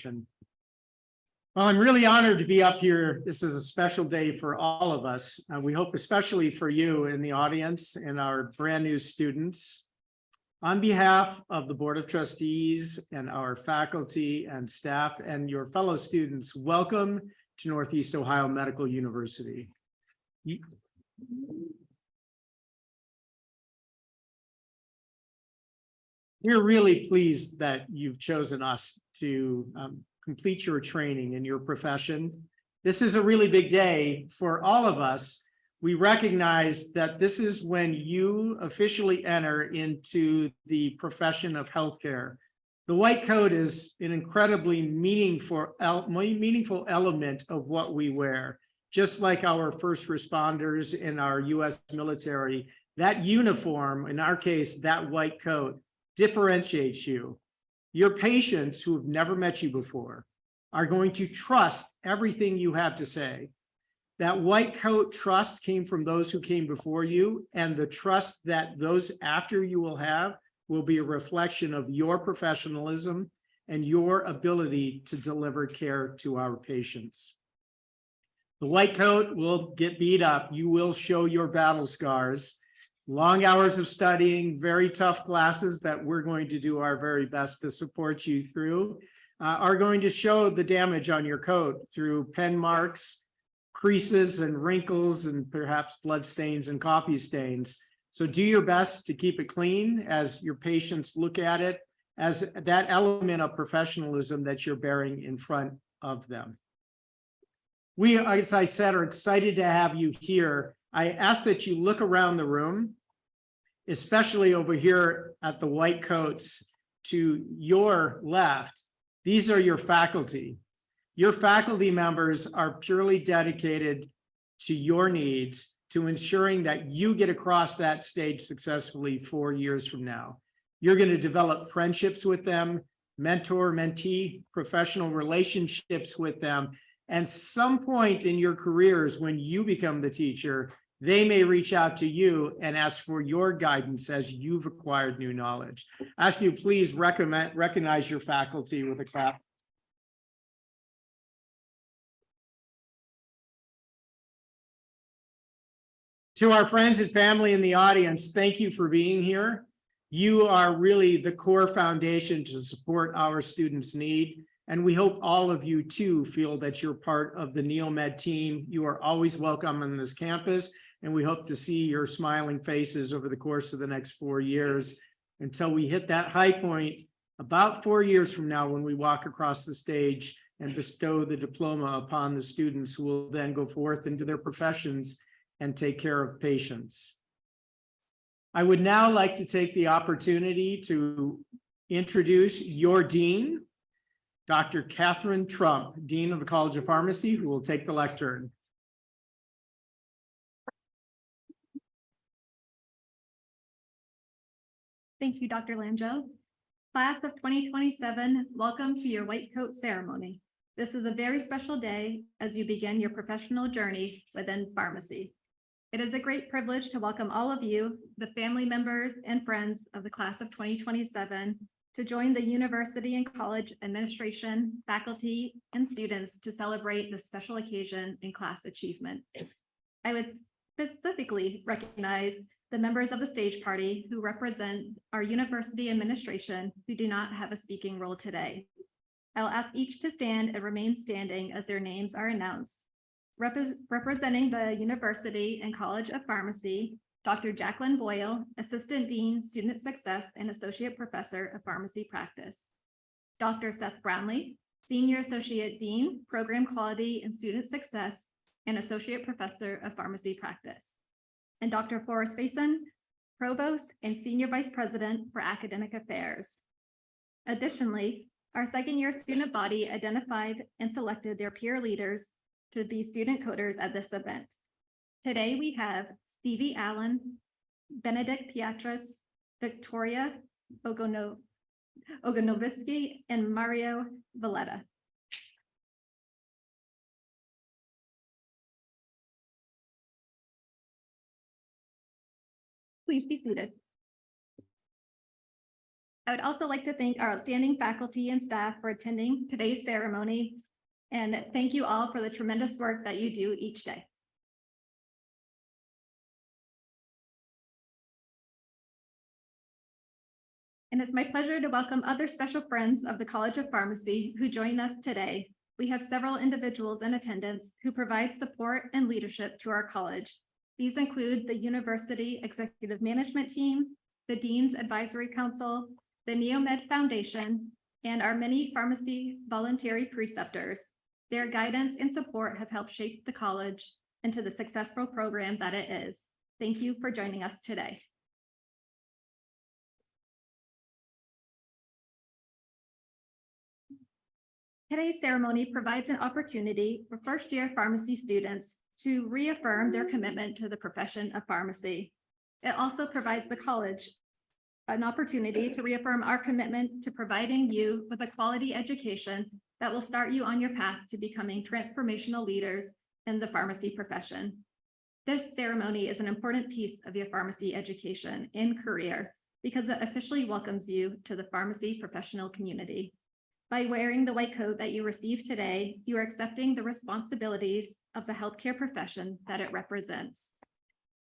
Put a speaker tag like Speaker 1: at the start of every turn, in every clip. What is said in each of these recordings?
Speaker 1: Well, I'm really honored to be up here. This is a special day for all of us. We hope especially for you in the audience and our brand new students. On behalf of the Board of Trustees and our faculty and staff and your fellow students, welcome to Northeast Ohio Medical University. We're really pleased that you've chosen us to complete your training in your profession. This is a really big day for all of us. We recognize that this is when you officially enter into the profession of healthcare. The white coat is an incredibly meaningful element of what we wear. Just like our first responders in our US military, that uniform, in our case, that white coat, differentiates you. Your patients who have never met you before are going to trust everything you have to say. That white coat trust came from those who came before you, and the trust that those after you will be a reflection of your professionalism and your ability to deliver care to our patients. The white coat will get beat up. You will show your battle scars. Long hours of studying, very tough classes that we're going to do our very best to support you through, are going to show the damage on your coat through pen marks, creases and wrinkles, and perhaps blood stains and coffee stains. So do your best to keep it clean as your patients look at it as that element of professionalism that you're bearing in front of them. We, as I said, are excited to have you here. I ask that you look around the room, especially over here at the white coats to your left. These are your faculty. Your faculty members are purely dedicated to your needs, to ensuring that you get across that stage successfully 4 years from now. You're going to develop friendships with them, mentor-mentee, professional relationships with them. And some point in your careers when you become the teacher, they may reach out to you and ask for your guidance as you've acquired new knowledge. I ask you, please recognize your faculty with a clap. To our friends and family in the audience, thank you for being here. You are really the core foundation to support our students' need. And we hope all of you too feel that you're part of the NEOMED team. You are always welcome on this campus, and we hope to see your smiling faces over the course of the next 4 years until we hit that high point about 4 years from now when we walk across the stage and bestow the diploma upon the students who will then go forth into their professions and take care of patients. I would now like to take the opportunity to introduce your dean, Dr. Catherine Trump, Dean of the College of Pharmacy, who will take the lectern.
Speaker 2: Thank you, Dr. Langeau. Class of 2027, welcome to your white coat ceremony. This is a very special day as you begin your professional journey within pharmacy. It is a great privilege to welcome all of you, the family members and friends of the class of 2027, to join the university and college administration, faculty, and students to celebrate this special occasion in class achievement. I would specifically recognize the members of the stage party who represent our university administration who do not have a speaking role today. I'll ask each to stand and remain standing as their names are announced. Representing the University and College of Pharmacy, Dr. Jacqueline Boyle, Assistant Dean, Student Success and Associate Professor of Pharmacy Practice. Dr. Seth Brownlee, Senior Associate Dean, Program Quality and Student Success and Associate Professor of Pharmacy Practice. And Dr. Forrest Faison, Provost and Senior Vice President for Academic Affairs. Additionally, our second-year student body identified and selected their peer leaders to be student coders at this event. Today we have Stevie Allen, Benedict Piatras, Victoria Ogonovsky, and Mario Valletta. Please be seated. I would also like to thank our outstanding faculty and staff for attending today's ceremony. And thank you all for the tremendous work that you do each day. And it's my pleasure to welcome other special friends of the College of Pharmacy who join us today. We have several individuals in attendance who provide support and leadership to our college. These include the University Executive Management Team, the Dean's Advisory Council, the NEOMED Foundation, and our many pharmacy voluntary preceptors. Their guidance and support have helped shape the college into the successful program that it is. Thank you for joining us today. Today's ceremony provides an opportunity for first-year pharmacy students to reaffirm their commitment to the profession of pharmacy. It also provides the college an opportunity to reaffirm our commitment to providing you with a quality education that will start you on your path to becoming transformational leaders in the pharmacy profession. This ceremony is an important piece of your pharmacy education and career because it officially welcomes you to the pharmacy professional community. By wearing the white coat that you receive today, you are accepting the responsibilities of the healthcare profession that it represents.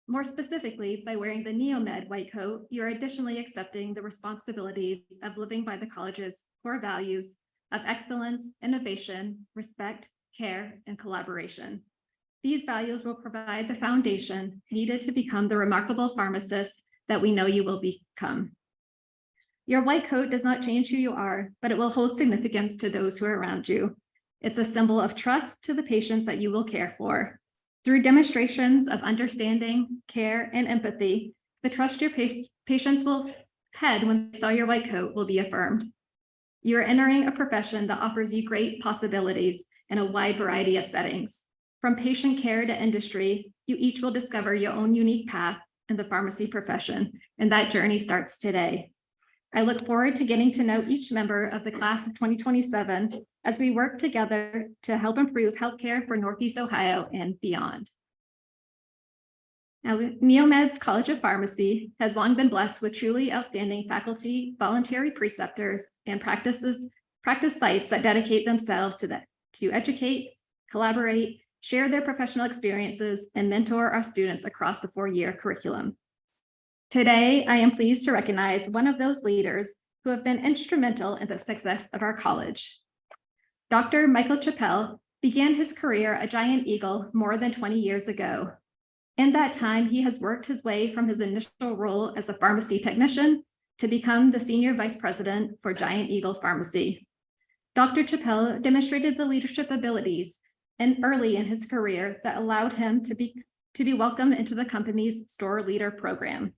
Speaker 2: More specifically, by wearing the NEOMED white coat, you are additionally accepting the responsibilities of living by the college's core values of excellence, innovation, respect, care, and collaboration. These values will provide the foundation needed to become the remarkable pharmacists that we know you will become. Your white coat does not change who you are, but it will hold significance to those who are around you. It's a symbol of trust to the patients that you will care for. Through demonstrations of understanding, care, and empathy, the trust your patients will had when they saw your white coat will be affirmed. You are entering a profession that offers you great possibilities in a wide variety of settings. From patient care to industry, you each will discover your own unique path in the pharmacy profession, and that journey starts today. I look forward to getting to know each member of the class of 2027 as we work together to help improve healthcare for Northeast Ohio and beyond. Now, NEOMED's College of Pharmacy has long been blessed with truly outstanding faculty, voluntary preceptors, and practice sites that dedicate themselves to educate, collaborate, share their professional experiences, and mentor our students across the four-year curriculum. Today, I am pleased to recognize one of those leaders who have been instrumental in the success of our college. Dr. Michael Chappell began his career at Giant Eagle more than 20 years ago. In that time, he has worked his way from his initial role as a pharmacy technician to become the Senior Vice President for Giant Eagle Pharmacy. Dr. Chappell demonstrated the leadership abilities early in his career that allowed him to be welcomed into the company's store leader program.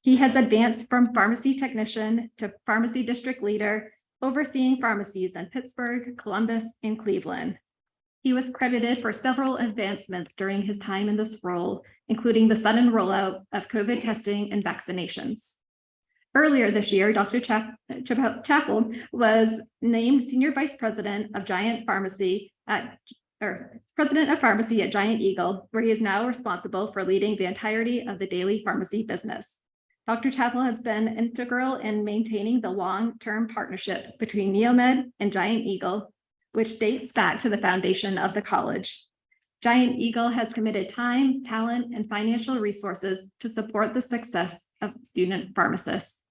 Speaker 2: He has advanced from pharmacy technician to pharmacy district leader, overseeing pharmacies in Pittsburgh, Columbus, and Cleveland. He was credited for several advancements during his time in this role, including the sudden rollout of COVID testing and vaccinations. Earlier this year, Dr. Chappell was named Senior Vice President of Pharmacy at Giant Eagle, where he is now responsible for leading the entirety of the daily pharmacy business. Dr. Chappell has been integral in maintaining the long-term partnership between NEOMED and Giant Eagle, which dates back to the foundation of the college. Giant Eagle has committed time, talent, and financial resources to support the success of student pharmacists.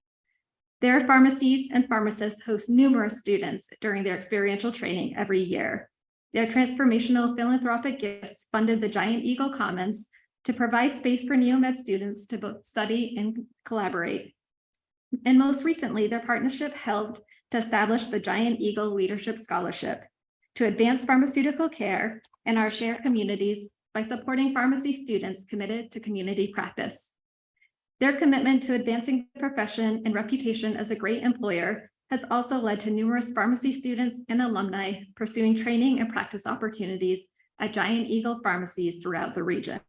Speaker 2: Their pharmacies and pharmacists host numerous students during their experiential training every year. Their transformational philanthropic gifts funded the Giant Eagle Commons to provide space for NEOMED students to both study and collaborate. And most recently, their partnership helped to establish the Giant Eagle Leadership Scholarship to advance pharmaceutical care in our shared communities by supporting pharmacy students committed to community practice. Their commitment to advancing the profession and reputation as a great employer has also led to numerous pharmacy students and alumni pursuing training and practice opportunities at Giant Eagle pharmacies throughout the region.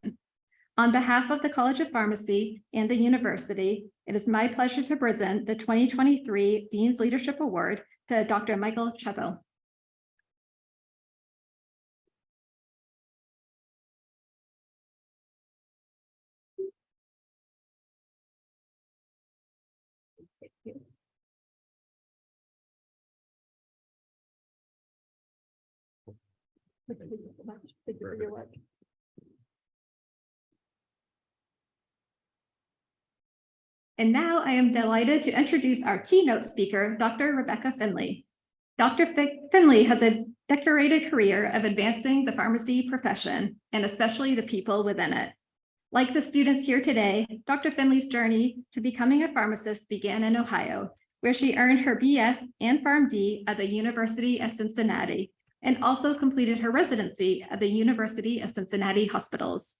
Speaker 2: On behalf of the College of Pharmacy and the university, it is my pleasure to present the 2023 Dean's Leadership Award to Dr. Michael Chappell. Thank you so much. Thank you for your work. And now I am delighted to introduce our keynote speaker, Dr. Rebecca Finley. Dr. Finley has a decorated career of advancing the pharmacy profession and especially the people within it. Like the students here today, Dr. Finley's journey to becoming a pharmacist began in Ohio, where she earned her BS and PharmD at the University of Cincinnati and also completed her residency at the University of Cincinnati Hospitals.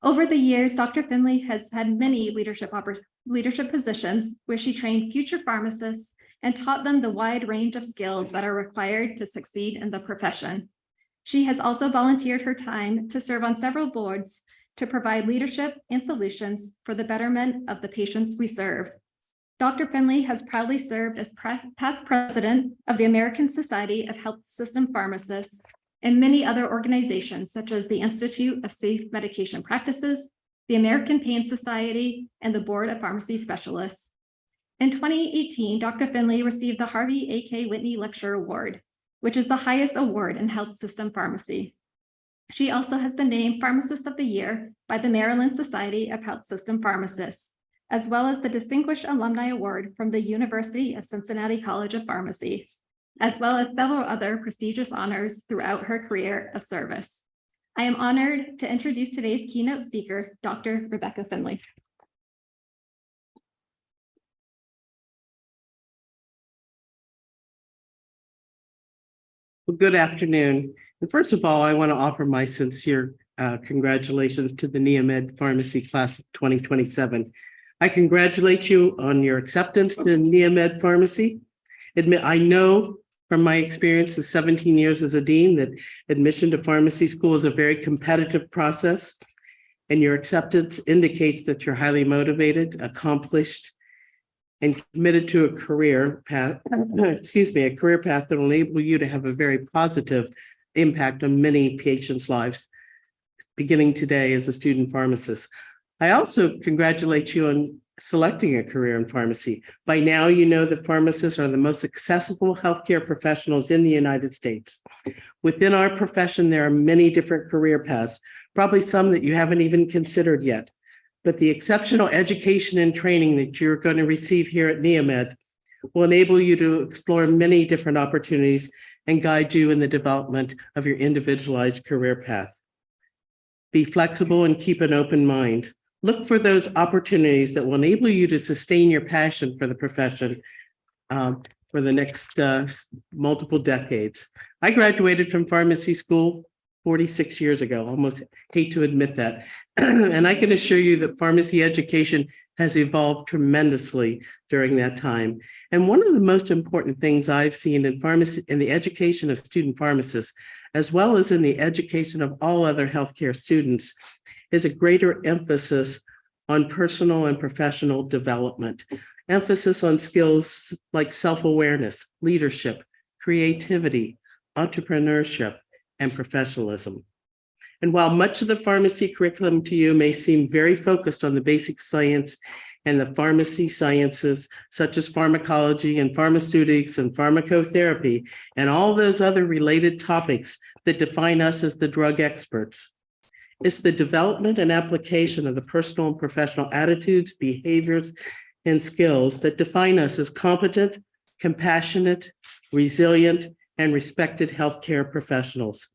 Speaker 2: Over the years, Dr. Finley has had many leadership positions where she trained future pharmacists and taught them the wide range of skills that are required to succeed in the profession. She has also volunteered her time to serve on several boards to provide leadership and solutions for the betterment of the patients we serve. Dr. Finley has proudly served as past president of the American Society of Health System Pharmacists and many other organizations such as the Institute of Safe Medication Practices, the American Pain Society, and the Board of Pharmacy Specialists. In 2018, Dr. Finley received the Harvey A.K. Whitney Lecture Award, which is the highest award in health system pharmacy. She also has been named Pharmacist of the Year by the Maryland Society of Health System Pharmacists, as well as the Distinguished Alumni Award from the University of Cincinnati College of Pharmacy, as well as several other prestigious honors throughout her career of service. I am honored to introduce today's keynote speaker, Dr. Rebecca Finley.
Speaker 3: Well, good afternoon. And first of all, I want to offer my sincere congratulations to the NEOMED Pharmacy Class of 2027. I congratulate you on your acceptance to NEOMED Pharmacy. I know from my experience of 17 years as a dean that admission to pharmacy school is a very competitive process, and your acceptance indicates that you're highly motivated, accomplished, and committed to a career path, a career path that will enable you to have a very positive impact on many patients' lives, beginning today as a student pharmacist. I also congratulate you on selecting a career in pharmacy. By now, you know that pharmacists are the most accessible healthcare professionals in the United States. Within our profession, there are many different career paths, probably some that you haven't even considered yet. But the exceptional education and training that you're going to receive here at NEOMED will enable you to explore many different opportunities and guide you in the development of your individualized career path. Be flexible and keep an open mind. Look for those opportunities that will enable you to sustain your passion for the profession for the next multiple decades. I graduated from pharmacy school 46 years ago, almost hate to admit that. And I can assure you that pharmacy education has evolved tremendously during that time. And one of the most important things I've seen in pharmacy, in the education of student pharmacists, as well as in the education of all other healthcare students, is a greater emphasis on personal and professional development, emphasis on skills like self-awareness, leadership, creativity, entrepreneurship, and professionalism. And while much of the pharmacy curriculum to you may seem very focused on the basic science and the pharmacy sciences, such as pharmacology and pharmaceutics and pharmacotherapy, and all those other related topics that define us as the drug experts, it's the development and application of the personal and professional attitudes, behaviors, and skills that define us as competent, compassionate, resilient, and respected healthcare professionals.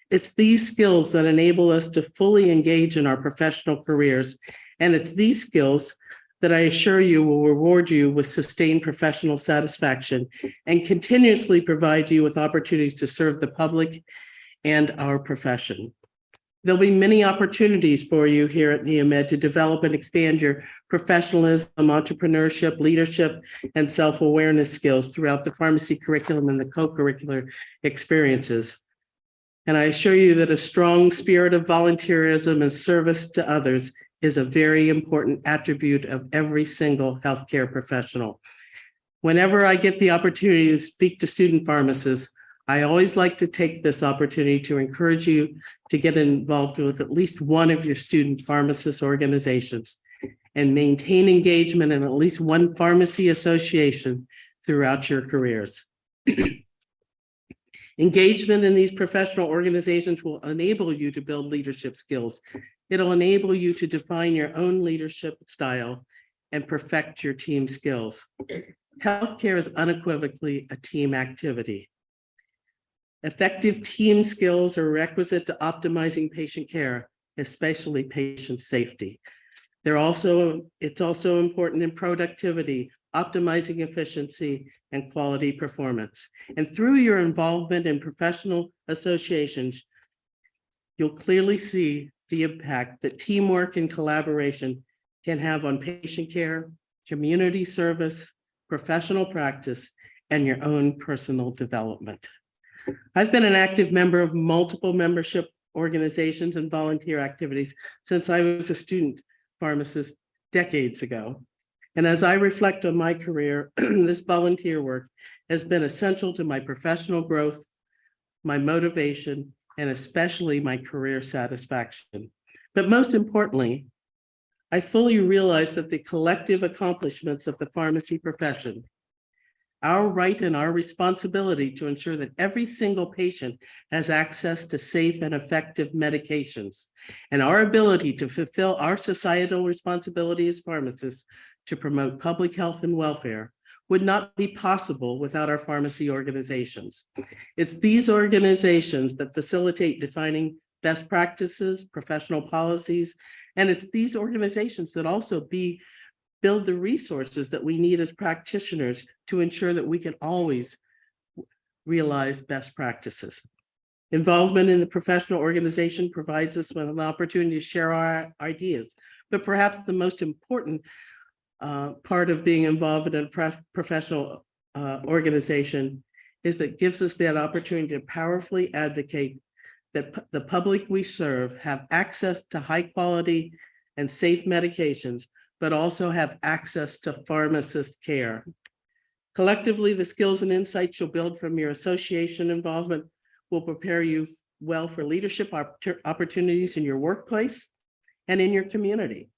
Speaker 3: It's these skills that enable us to fully engage in our professional careers, and it's these skills that I assure you will reward you with sustained professional satisfaction and continuously provide you with opportunities to serve the public and our profession. There'll be many opportunities for you here at NEOMED to develop and expand your professionalism, entrepreneurship, leadership, and self-awareness skills throughout the pharmacy curriculum and the co-curricular experiences. And I assure you that a strong spirit of volunteerism and service to others is a very important attribute of every single healthcare professional. Whenever I get the opportunity to speak to student pharmacists, I always like to take this opportunity to encourage you to get involved with at least one of your student pharmacist organizations and maintain engagement in at least one pharmacy association throughout your careers. Engagement in these professional organizations will enable you to build leadership skills. It'll enable you to define your own leadership style and perfect your team skills. Healthcare is unequivocally a team activity. Effective team skills are requisite to optimizing patient care, especially patient safety. It's also important in productivity, optimizing efficiency and quality performance. And through your involvement in professional associations, you'll clearly see the impact that teamwork and collaboration can have on patient care, community service, professional practice, and your own personal development. I've been an active member of multiple membership organizations and volunteer activities since I was a student pharmacist decades ago. And as I reflect on my career, this volunteer work has been essential to my professional growth, my motivation, and especially my career satisfaction. But most importantly, I fully realize that the collective accomplishments of the pharmacy profession, our right and our responsibility to ensure that every single patient has access to safe and effective medications, and our ability to fulfill our societal responsibility as pharmacists to promote public health and welfare would not be possible without our pharmacy organizations. It's these organizations that facilitate defining best practices, professional policies, and it's these organizations that also build the resources that we need as practitioners to ensure that we can always realize best practices. Involvement in the professional organization provides us with an opportunity to share our ideas, but perhaps the most important part of being involved in a professional organization is that gives us that opportunity to powerfully advocate that the public we serve have access to high quality and safe medications, but also have access to pharmacist care. Collectively, the skills and insights you'll build from your association involvement will prepare you well for leadership opportunities in your workplace and in your community.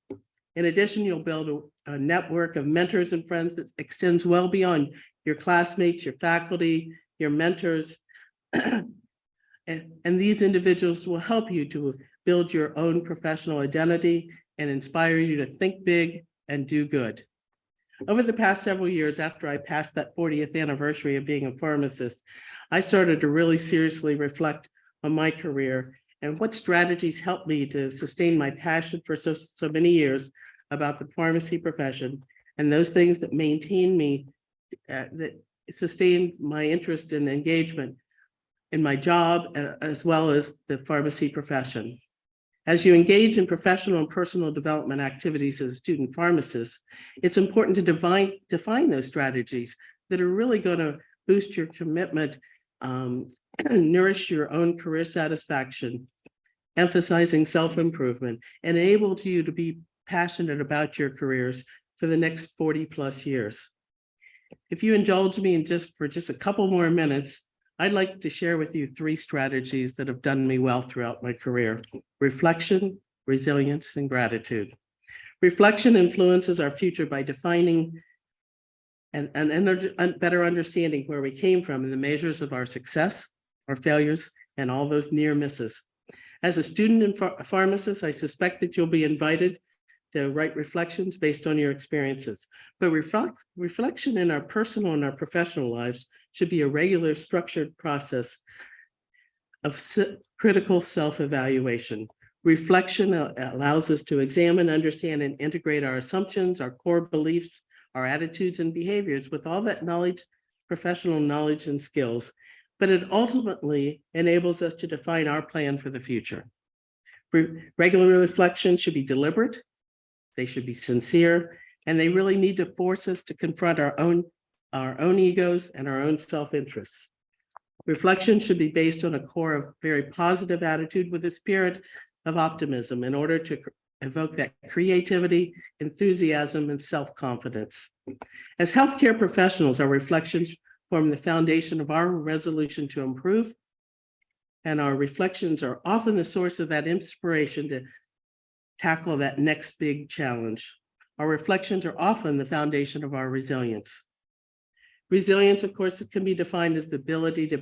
Speaker 3: In addition, you'll build a network of mentors and friends that extends well beyond your classmates, your faculty, your mentors. And these individuals will help you to build your own professional identity and inspire you to think big and do good. Over the past several years, after I passed that 40th anniversary of being a pharmacist, I started to really seriously reflect on my career and what strategies helped me to sustain my passion for so many years about the pharmacy profession, and those things that maintain me, that sustain my interest and engagement in my job, as well as the pharmacy profession. As you engage in professional and personal development activities as a student pharmacist, it's important to define those strategies that are really going to boost your commitment, nourish your own career satisfaction, emphasizing self-improvement, and enable you to be passionate about your careers for the next 40 plus years. If you indulge me for just a couple more minutes, I'd like to share with you 3 strategies that have done me well throughout my career: reflection, resilience, and gratitude. Reflection influences our future by defining and better understanding where we came from and the measures of our success, our failures, and all those near misses. As a student and pharmacist, I suspect that you'll be invited to write reflections based on your experiences. But reflection in our personal and our professional lives should be a regular, structured process of critical self-evaluation. Reflection allows us to examine, understand, and integrate our assumptions, our core beliefs, our attitudes and behaviors with all that knowledge, professional knowledge and skills, but it ultimately enables us to define our plan for the future. Regular reflections should be deliberate, they should be sincere, and they really need to force us to confront our own egos and our own self-interests. Reflection should be based on a core of very positive attitude with a spirit of optimism in order to evoke that creativity, enthusiasm, and self-confidence. As healthcare professionals, our reflections form the foundation of our resolution to improve, and our reflections are often the source of that inspiration to tackle that next big challenge. Our reflections are often the foundation of our resilience. Resilience, of course, can be defined as the ability to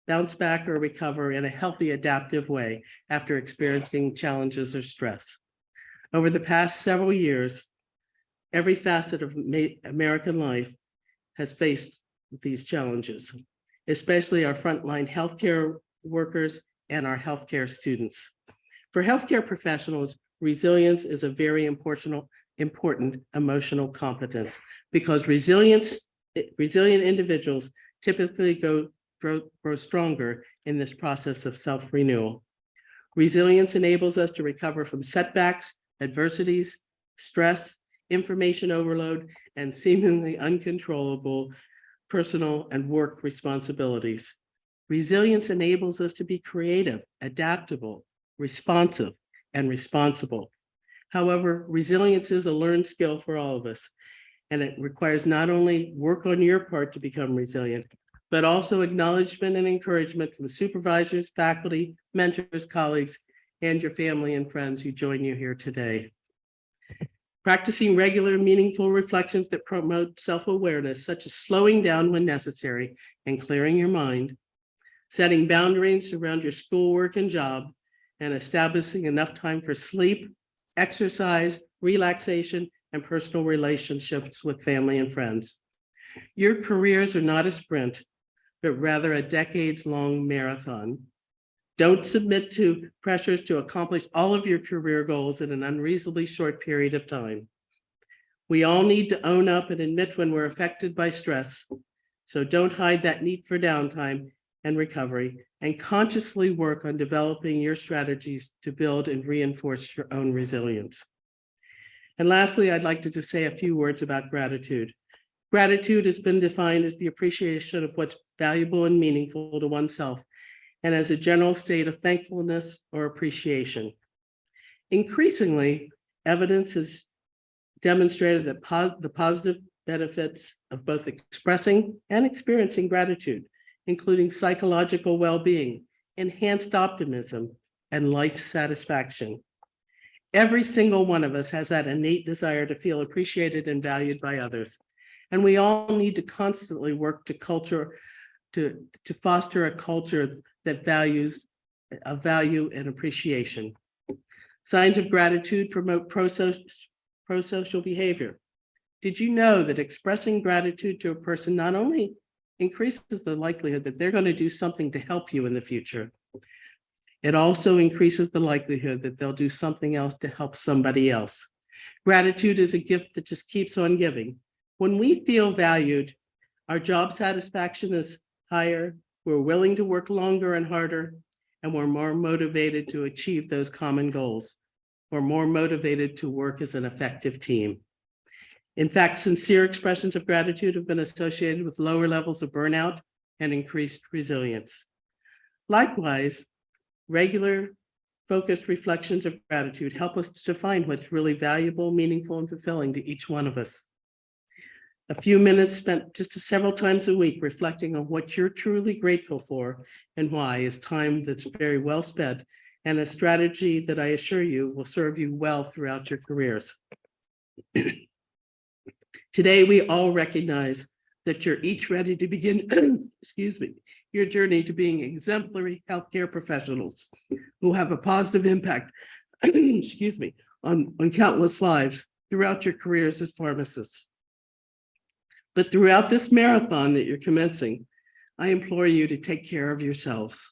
Speaker 3: bounce back or recover in a healthy, adaptive way after experiencing challenges or stress. Over the past several years, every facet of American life has faced these challenges, especially our frontline healthcare workers and our healthcare students. For healthcare professionals, resilience is a very important emotional competence because resilient individuals typically grow stronger in this process of self-renewal. Resilience enables us to recover from setbacks, adversities, stress, information overload, and seemingly uncontrollable personal and work responsibilities. Resilience enables us to be creative, adaptable, responsive, and responsible. However, resilience is a learned skill for all of us, and it requires not only work on your part to become resilient, but also acknowledgement and encouragement from supervisors, faculty, mentors, colleagues, and your family and friends who join you here today. Practicing regular, meaningful reflections that promote self-awareness, such as slowing down when necessary and clearing your mind, setting boundaries around your schoolwork and job, and establishing enough time for sleep, exercise, relaxation, and personal relationships with family and friends. Your careers are not a sprint, but rather a decades-long marathon. Don't submit to pressures to accomplish all of your career goals in an unreasonably short period of time. We all need to own up and admit when we're affected by stress. So don't hide that need for downtime and recovery, and consciously work on developing your strategies to build and reinforce your own resilience. And lastly, I'd like to just say a few words about gratitude. Gratitude has been defined as the appreciation of what's valuable and meaningful to oneself, and as a general state of thankfulness or appreciation. Increasingly, evidence has demonstrated that the positive benefits of both expressing and experiencing gratitude, including psychological well-being, enhanced optimism, and life satisfaction. Every single one of us has that innate desire to feel appreciated and valued by others. And we all need to constantly work to foster a culture that values value and appreciation. Signs of gratitude promote pro-social behavior. Did you know that expressing gratitude to a person not only increases the likelihood that they're going to do something to help you in the future, it also increases the likelihood that they'll do something else to help somebody else. Gratitude is a gift that just keeps on giving. When we feel valued, our job satisfaction is higher, we're willing to work longer and harder, and we're more motivated to achieve those common goals. We're more motivated to work as an effective team. In fact, sincere expressions of gratitude have been associated with lower levels of burnout and increased resilience. Likewise, regular, focused reflections of gratitude help us to define what's really valuable, meaningful, and fulfilling to each one of us. A few minutes spent just several times a week reflecting on what you're truly grateful for and why is time that's very well spent, and a strategy that I assure you will serve you well throughout your careers. Today, we all recognize that you're each ready to begin, excuse me, your journey to being exemplary healthcare professionals who have a positive impact, excuse me, on countless lives throughout your careers as pharmacists. But throughout this marathon that you're commencing, I implore you to take care of yourselves.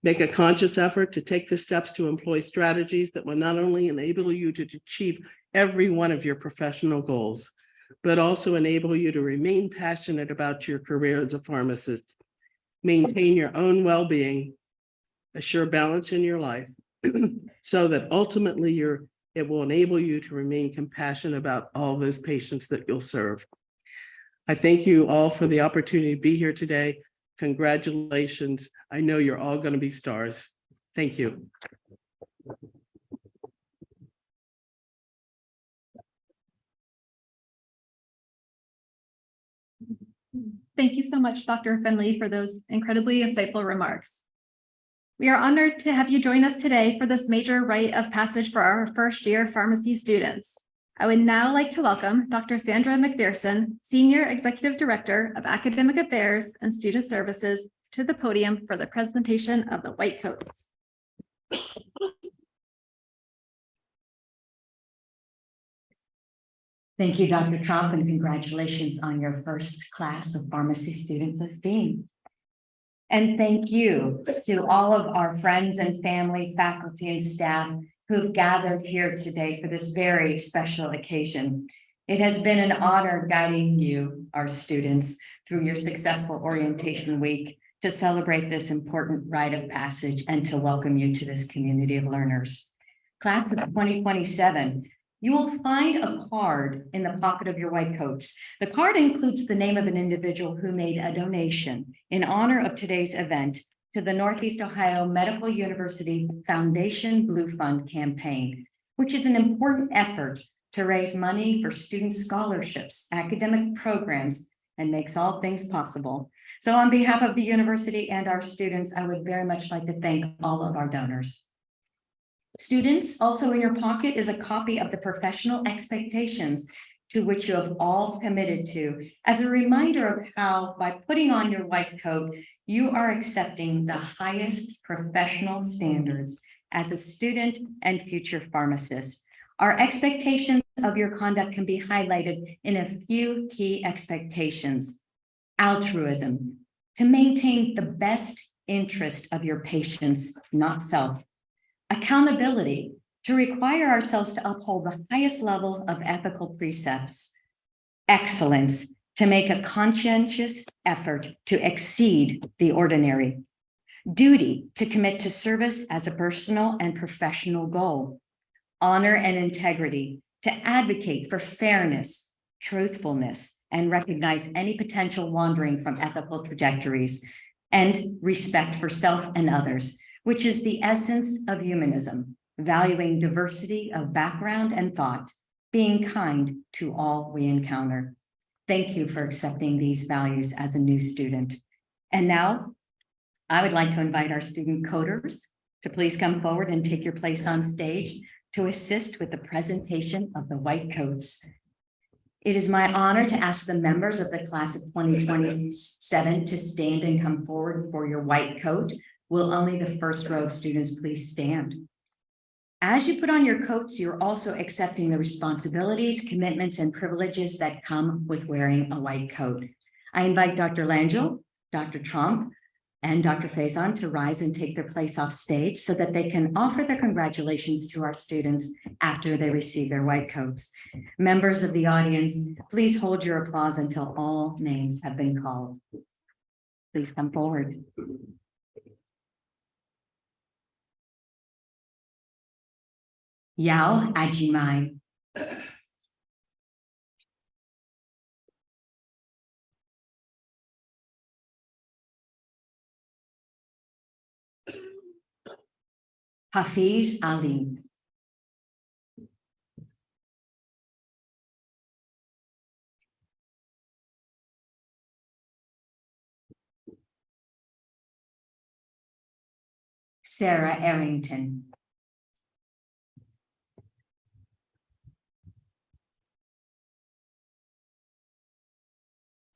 Speaker 3: Make a conscious effort to take the steps to employ strategies that will not only enable you to achieve every one of your professional goals, but also enable you to remain passionate about your career as a pharmacist, maintain your own well-being, assure balance in your life, so that ultimately it will enable you to remain compassionate about all those patients that you'll serve. I thank you all for the opportunity to be here today. Congratulations. I know you're all going to be stars. Thank you.
Speaker 2: Thank you so much, Dr. Finley, for those incredibly insightful remarks. We are honored to have you join us today for this major rite of passage for our first-year pharmacy students. I would now like to welcome Dr. Sandra McPherson, Senior Executive Director of Academic Affairs and Student Services, to the podium for the presentation of the white coats.
Speaker 4: Thank you, Dr. Trump, and congratulations on your first class of pharmacy students as dean. And thank you to all of our friends and family, faculty, and staff who've gathered here today for this very special occasion. It has been an honor guiding you, our students, through your successful orientation week to celebrate this important rite of passage and to welcome you to this community of learners. Class of 2027, you will find a card in the pocket of your white coats. The card includes the name of an individual who made a donation in honor of today's event to the Northeast Ohio Medical University Foundation Blue Fund campaign, which is an important effort to raise money for student scholarships, academic programs, and makes all things possible. So on behalf of the university and our students, I would very much like to thank all of our donors. Students, also in your pocket is a copy of the professional expectations to which you have all committed to, as a reminder of how, by putting on your white coat, you are accepting the highest professional standards as a student and future pharmacist. Our expectations of your conduct can be highlighted in a few key expectations. Altruism, to maintain the best interest of your patients, not self. Accountability, to require ourselves to uphold the highest level of ethical precepts. Excellence, to make a conscientious effort to exceed the ordinary. Duty, to commit to service as a personal and professional goal. Honor and integrity, to advocate for fairness, truthfulness, and recognize any potential wandering from ethical trajectories. And respect for self and others, which is the essence of humanism, valuing diversity of background and thought, being kind to all we encounter. Thank you for accepting these values as a new student. And now, I would like to invite our student coders to please come forward and take your place on stage to assist with the presentation of the white coats. It is my honor to ask the members of the class of 2027 to stand and come forward for your white coat. Will only the first row of students please stand? As you put on your coats, you're also accepting the responsibilities, commitments, and privileges that come with wearing a white coat. I invite Dr. Langell, Dr. Trump, and Dr. Faison to rise and take their place off stage so that they can offer their congratulations to our students after they receive their white coats. Members of the audience, please hold your applause until all names have been called. Please come forward. Yao Ajimai. Hafiz Ali. Sarah Arrington.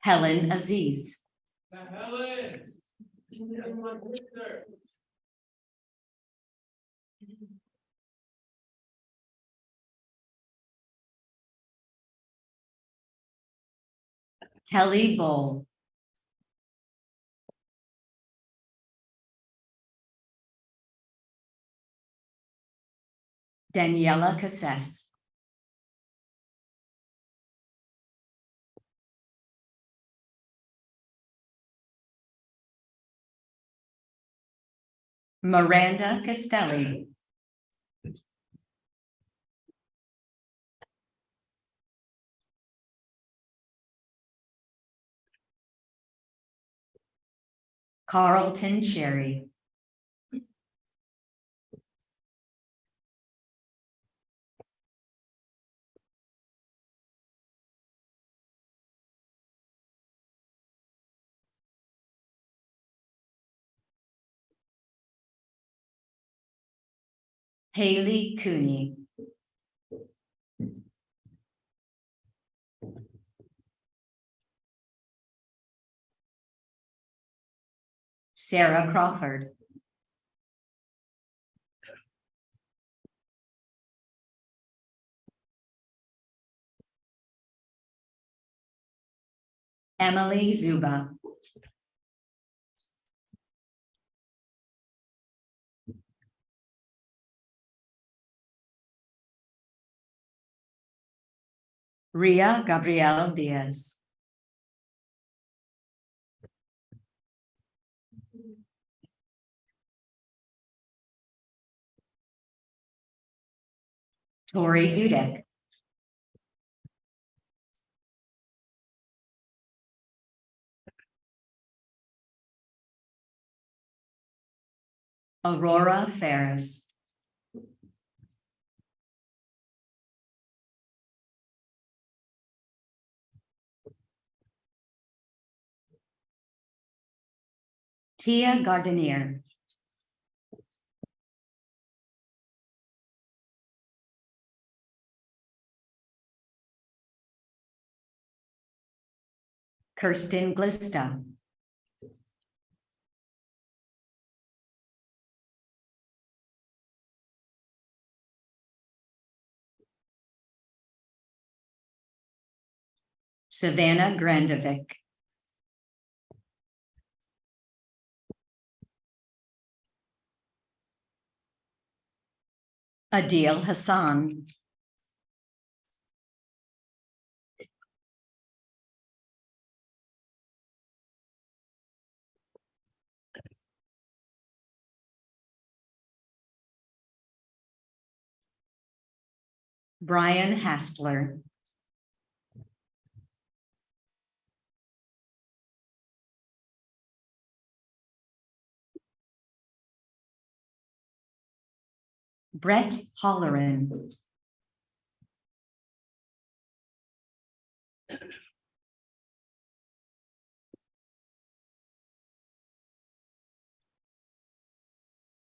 Speaker 4: Helen Aziz. Kelly Bull. Daniela Casses. Miranda Castelli. Carlton Cherry. Haley Cooney. Sarah Crawford. Emily Zuba. Ria Gabrielle Diaz. Tori Dudek. Aurora Ferris. Tia Gardenier. Kirsten Glista. Savannah Grandovic. Adil Hassan. Brian Hastler. Brett Holleran.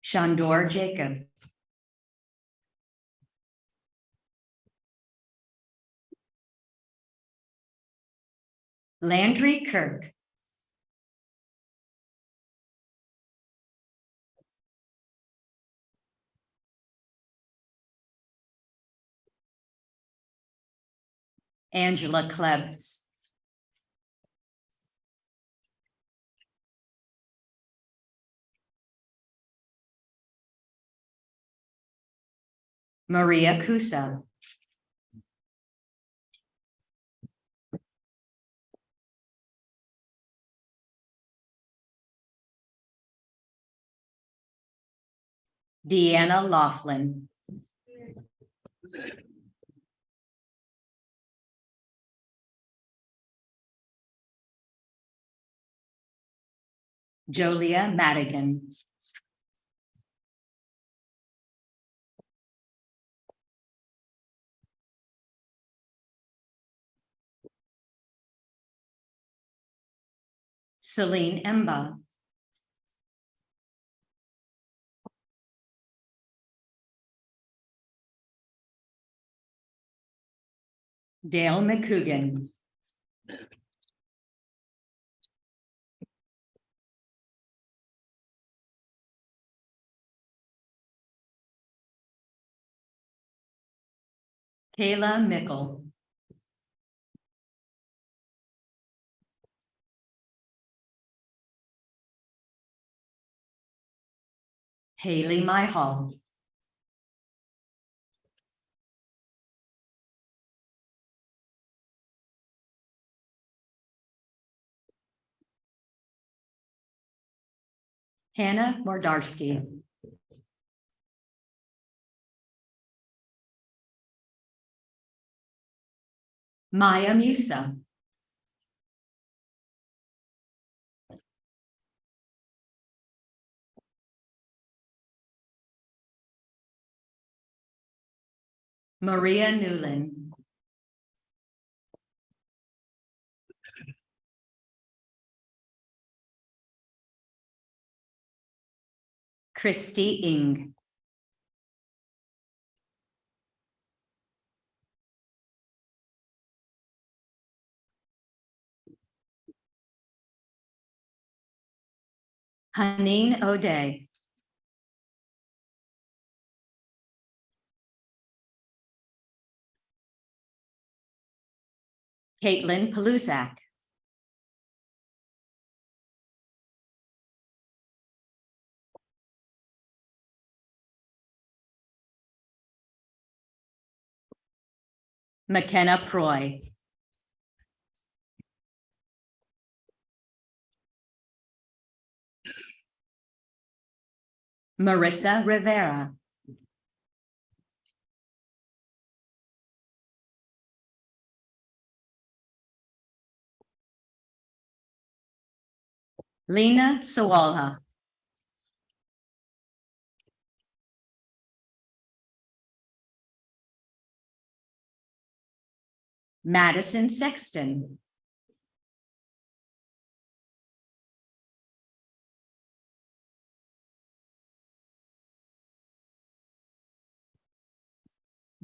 Speaker 4: Shandor Jacob. Landry Kirk. Angela Klebs. Maria Kusa. Deanna Laughlin. Jolia Madigan. Celine Emba. Dale McCougan. Kayla Mickle. Haley Myhall. Hannah Mordarski. Maya Musa. Maria Newland. Christy Ing. Haneen O'Day. Caitlin Palusak. McKenna Proy. Marissa Rivera. Lena Sawalha. Madison Sexton.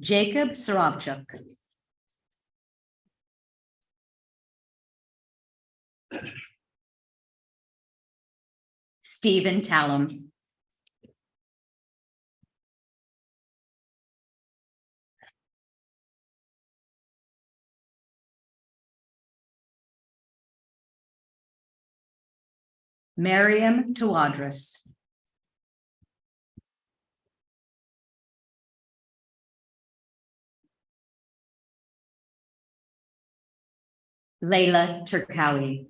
Speaker 4: Jacob Sarovchuk. Stephen Tallum. Miriam Tawadros. Layla Turkawi.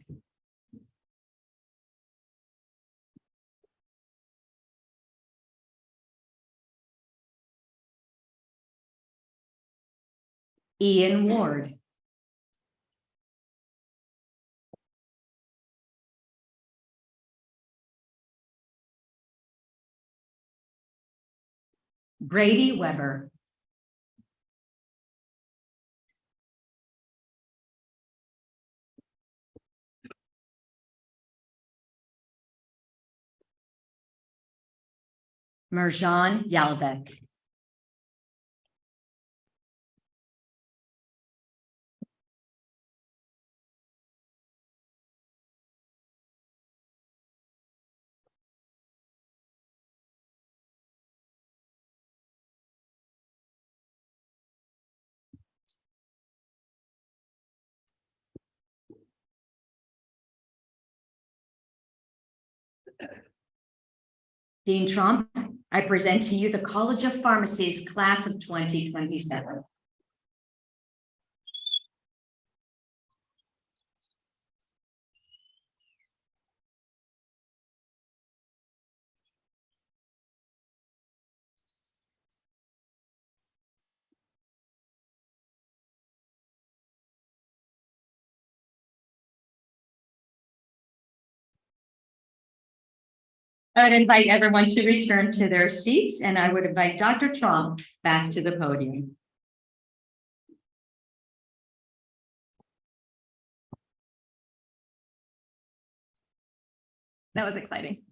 Speaker 4: Ian Ward. Brady Weber. Merjan Yalvek. Dean Trump, I present to you the College of Pharmacy's class of 2027. I would invite everyone to return to their seats, and I would invite Dr. Trump back to the podium.
Speaker 2: That was exciting.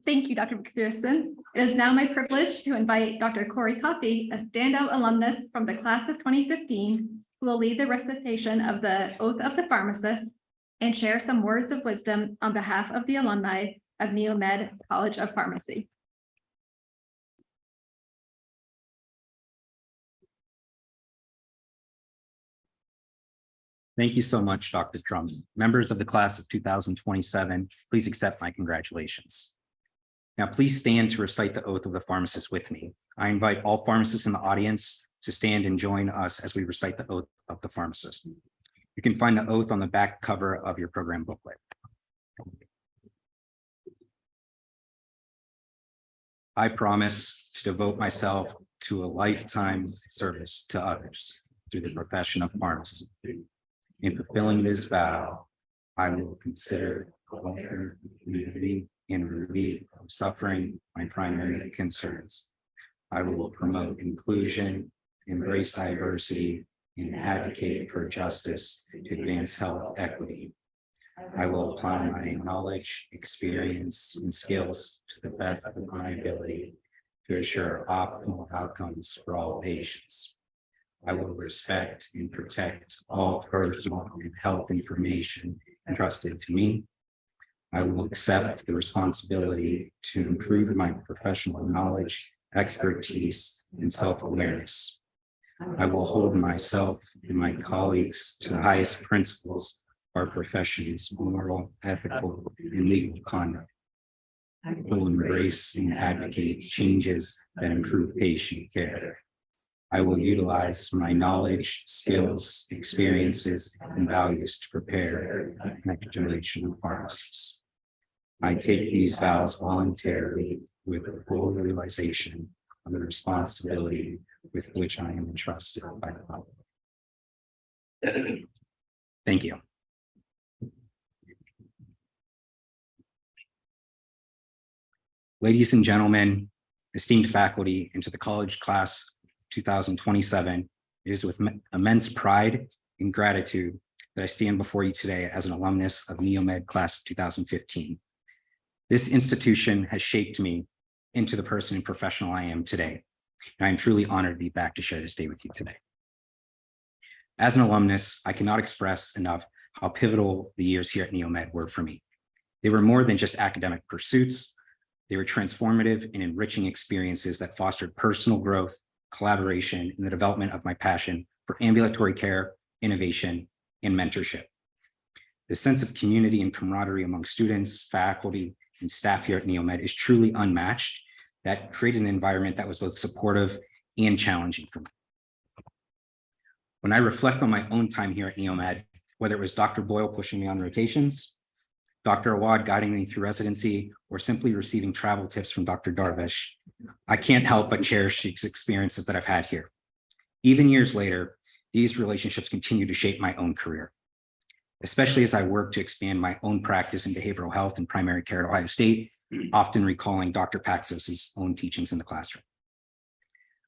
Speaker 2: Thank you, Dr. McPherson. It is now my privilege to invite Dr. Corey Coffey, a standout alumnus from the class of 2015, who will lead the recitation of the Oath of the Pharmacist and share some words of wisdom on behalf of the alumni of NEOMED College of Pharmacy.
Speaker 5: Thank you so much, Dr. Trump. Members of the class of 2027, please accept my congratulations. Now, please stand to recite the oath of the pharmacist with me. I invite all pharmacists in the audience to stand and join us as we recite the oath of the pharmacist. You can find the oath on the back cover of your program booklet. I promise to devote myself to a lifetime service to others through the profession of pharmacy. In fulfilling this vow, I will consider community and relief of suffering my primary concerns. I will promote inclusion, embrace diversity, and advocate for justice to advance health equity. I will apply my knowledge, experience, and skills to the best of my ability to ensure optimal outcomes for all patients. I will respect and protect all personal and health information entrusted to me. I will accept the responsibility to improve my professional knowledge, expertise, and self-awareness. I will hold myself and my colleagues to the highest principles of our profession's moral, ethical, and legal conduct. I will embrace and advocate changes that improve patient care. I will utilize my knowledge, skills, experiences, and values to prepare the next generation of pharmacists. I take these vows voluntarily with a full realization of the responsibility with which I am entrusted by the public. Thank you. Ladies and gentlemen, esteemed faculty, and to the college class 2027, it is with immense pride and gratitude that I stand before you today as an alumnus of NEOMED class of 2015. This institution has shaped me into the person and professional I am today, and I am truly honored to be back to share this day with you today. As an alumnus, I cannot express enough how pivotal the years here at NEOMED were for me. They were more than just academic pursuits. They were transformative and enriching experiences that fostered personal growth, collaboration, and the development of my passion for ambulatory care, innovation, and mentorship. The sense of community and camaraderie among students, faculty, and staff here at NEOMED is truly unmatched. That created an environment that was both supportive and challenging for me. When I reflect on my own time here at NEOMED, whether it was Dr. Boyle pushing me on rotations, Dr. Awad guiding me through residency, or simply receiving travel tips from Dr. Darvish, I can't help but cherish these experiences that I've had here. Even years later, these relationships continue to shape my own career, especially as I work to expand my own practice in behavioral health and primary care at Ohio State, often recalling Dr. Paxos's own teachings in the classroom.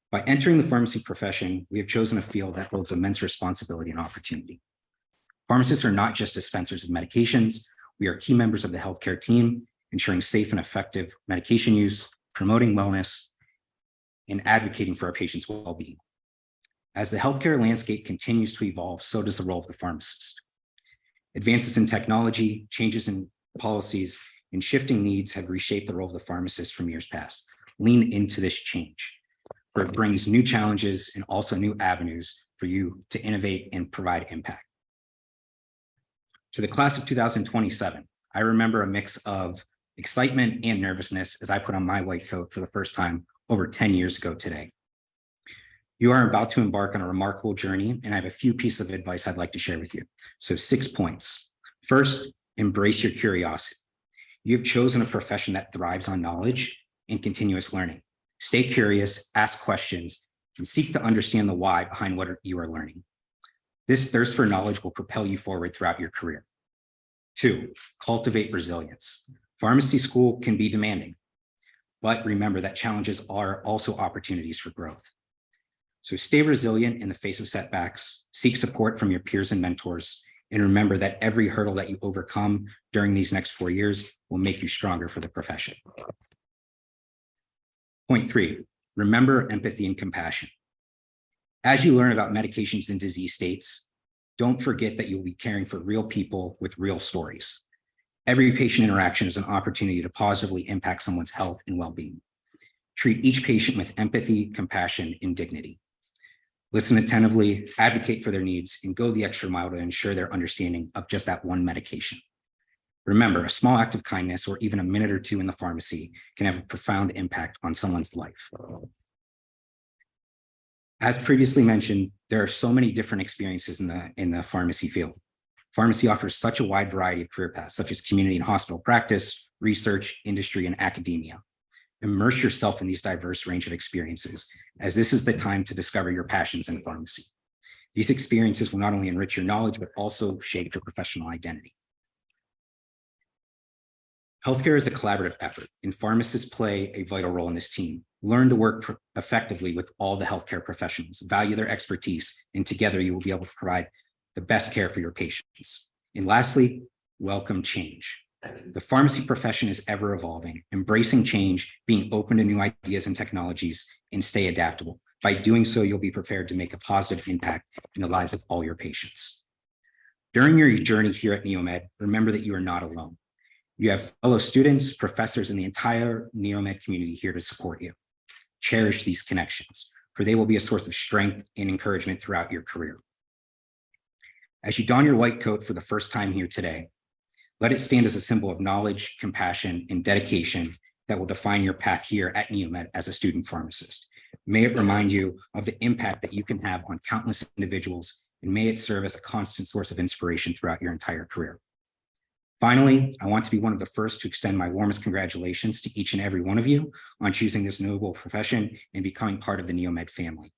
Speaker 5: By entering the pharmacy profession, we have chosen a field that holds immense responsibility and opportunity. Pharmacists are not just dispensers of medications. We are key members of the healthcare team, ensuring safe and effective medication use, promoting wellness, and advocating for our patients' well-being. As the healthcare landscape continues to evolve, so does the role of the pharmacist. Advances in technology, changes in policies, and shifting needs have reshaped the role of the pharmacist from years past. Lean into this change, for it brings new challenges and also new avenues for you to innovate and provide impact. To the class of 2027, I remember a mix of excitement and nervousness as I put on my white coat for the first time over 10 years ago today. You are about to embark on a remarkable journey, and I have a few pieces of advice I'd like to share with you. So 6 points. First, embrace your curiosity. You have chosen a profession that thrives on knowledge and continuous learning. Stay curious, ask questions, and seek to understand the why behind what you are learning. This thirst for knowledge will propel you forward throughout your career. 2, cultivate resilience. Pharmacy school can be demanding, but remember that challenges are also opportunities for growth. So stay resilient in the face of setbacks, seek support from your peers and mentors, and remember that every hurdle that you overcome during these next 4 years will make you stronger for the profession. Point 3, remember empathy and compassion. As you learn about medications and disease states, don't forget that you'll be caring for real people with real stories. Every patient interaction is an opportunity to positively impact someone's health and well-being. Treat each patient with empathy, compassion, and dignity. Listen attentively, advocate for their needs, and go the extra mile to ensure their understanding of just that one medication. Remember, a small act of kindness or even a minute or 2 in the pharmacy can have a profound impact on someone's life. As previously mentioned, there are so many different experiences in the pharmacy field. Pharmacy offers such a wide variety of career paths, such as community and hospital practice, research, industry, and academia. Immerse yourself in these diverse range of experiences, as this is the time to discover your passions in pharmacy. These experiences will not only enrich your knowledge, but also shape your professional identity. Healthcare is a collaborative effort, and pharmacists play a vital role in this team. Learn to work effectively with all the healthcare professionals, value their expertise, and together you will be able to provide the best care for your patients. And lastly, welcome change. The pharmacy profession is ever evolving, embracing change, being open to new ideas and technologies, and stay adaptable. By doing so, you'll be prepared to make a positive impact in the lives of all your patients. During your journey here at NEOMED, remember that you are not alone. You have fellow students, professors, and the entire NEOMED community here to support you. Cherish these connections, for they will be a source of strength and encouragement throughout your career. As you don your white coat for the first time here today, let it stand as a symbol of knowledge, compassion, and dedication that will define your path here at NEOMED as a student pharmacist. May it remind you of the impact that you can have on countless individuals, and may it serve as a constant source of inspiration throughout your entire career. Finally, I want to be one of the first to extend my warmest congratulations to each and every one of you on choosing this noble profession and becoming part of the NEOMED family.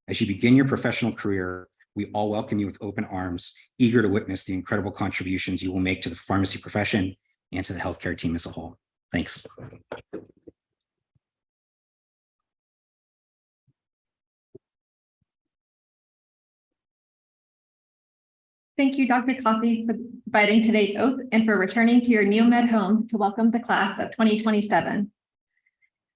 Speaker 5: As you begin your professional career, we all welcome you with open arms, eager to witness the incredible contributions you will make to the pharmacy profession and to the healthcare team as a whole. Thanks.
Speaker 2: Thank you, Dr. Coffey, for providing today's oath and for returning to your NEOMED home to welcome the class of 2027.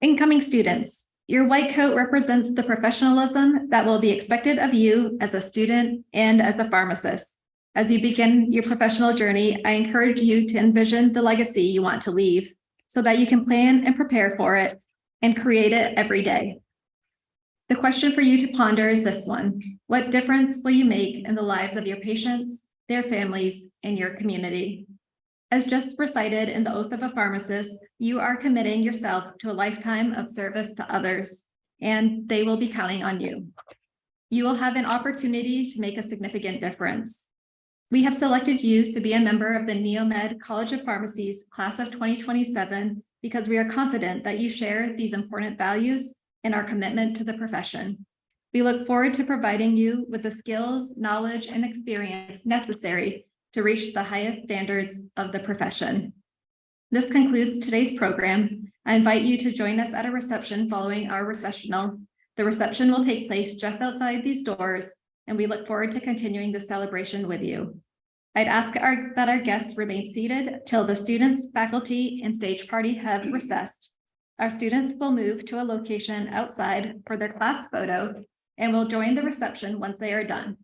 Speaker 2: Incoming students, your white coat represents the professionalism that will be expected of you as a student and as a pharmacist. As you begin your professional journey, I encourage you to envision the legacy you want to leave so that you can plan and prepare for it and create it every day. The question for you to ponder is this one: what difference will you make in the lives of your patients, their families, and your community? As just recited in the oath of a pharmacist, you are committing yourself to a lifetime of service to others, and they will be counting on you. You will have an opportunity to make a significant difference. We have selected you to be a member of the NEOMED College of Pharmacy's class of 2027 because we are confident that you share these important values and our commitment to the profession. We look forward to providing you with the skills, knowledge, and experience necessary to reach the highest standards of the profession. This concludes today's program. I invite you to join us at a reception following our recessional. The reception will take place just outside these doors, and we look forward to continuing the celebration with you. I'd ask that our guests remain seated till the students, faculty, and stage party have recessed. Our students will move to a location outside for their class photo and will join the reception once they are done.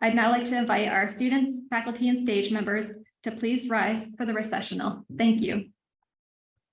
Speaker 2: I'd now like to invite our students, faculty, and stage members to please rise for the recessional. Thank you.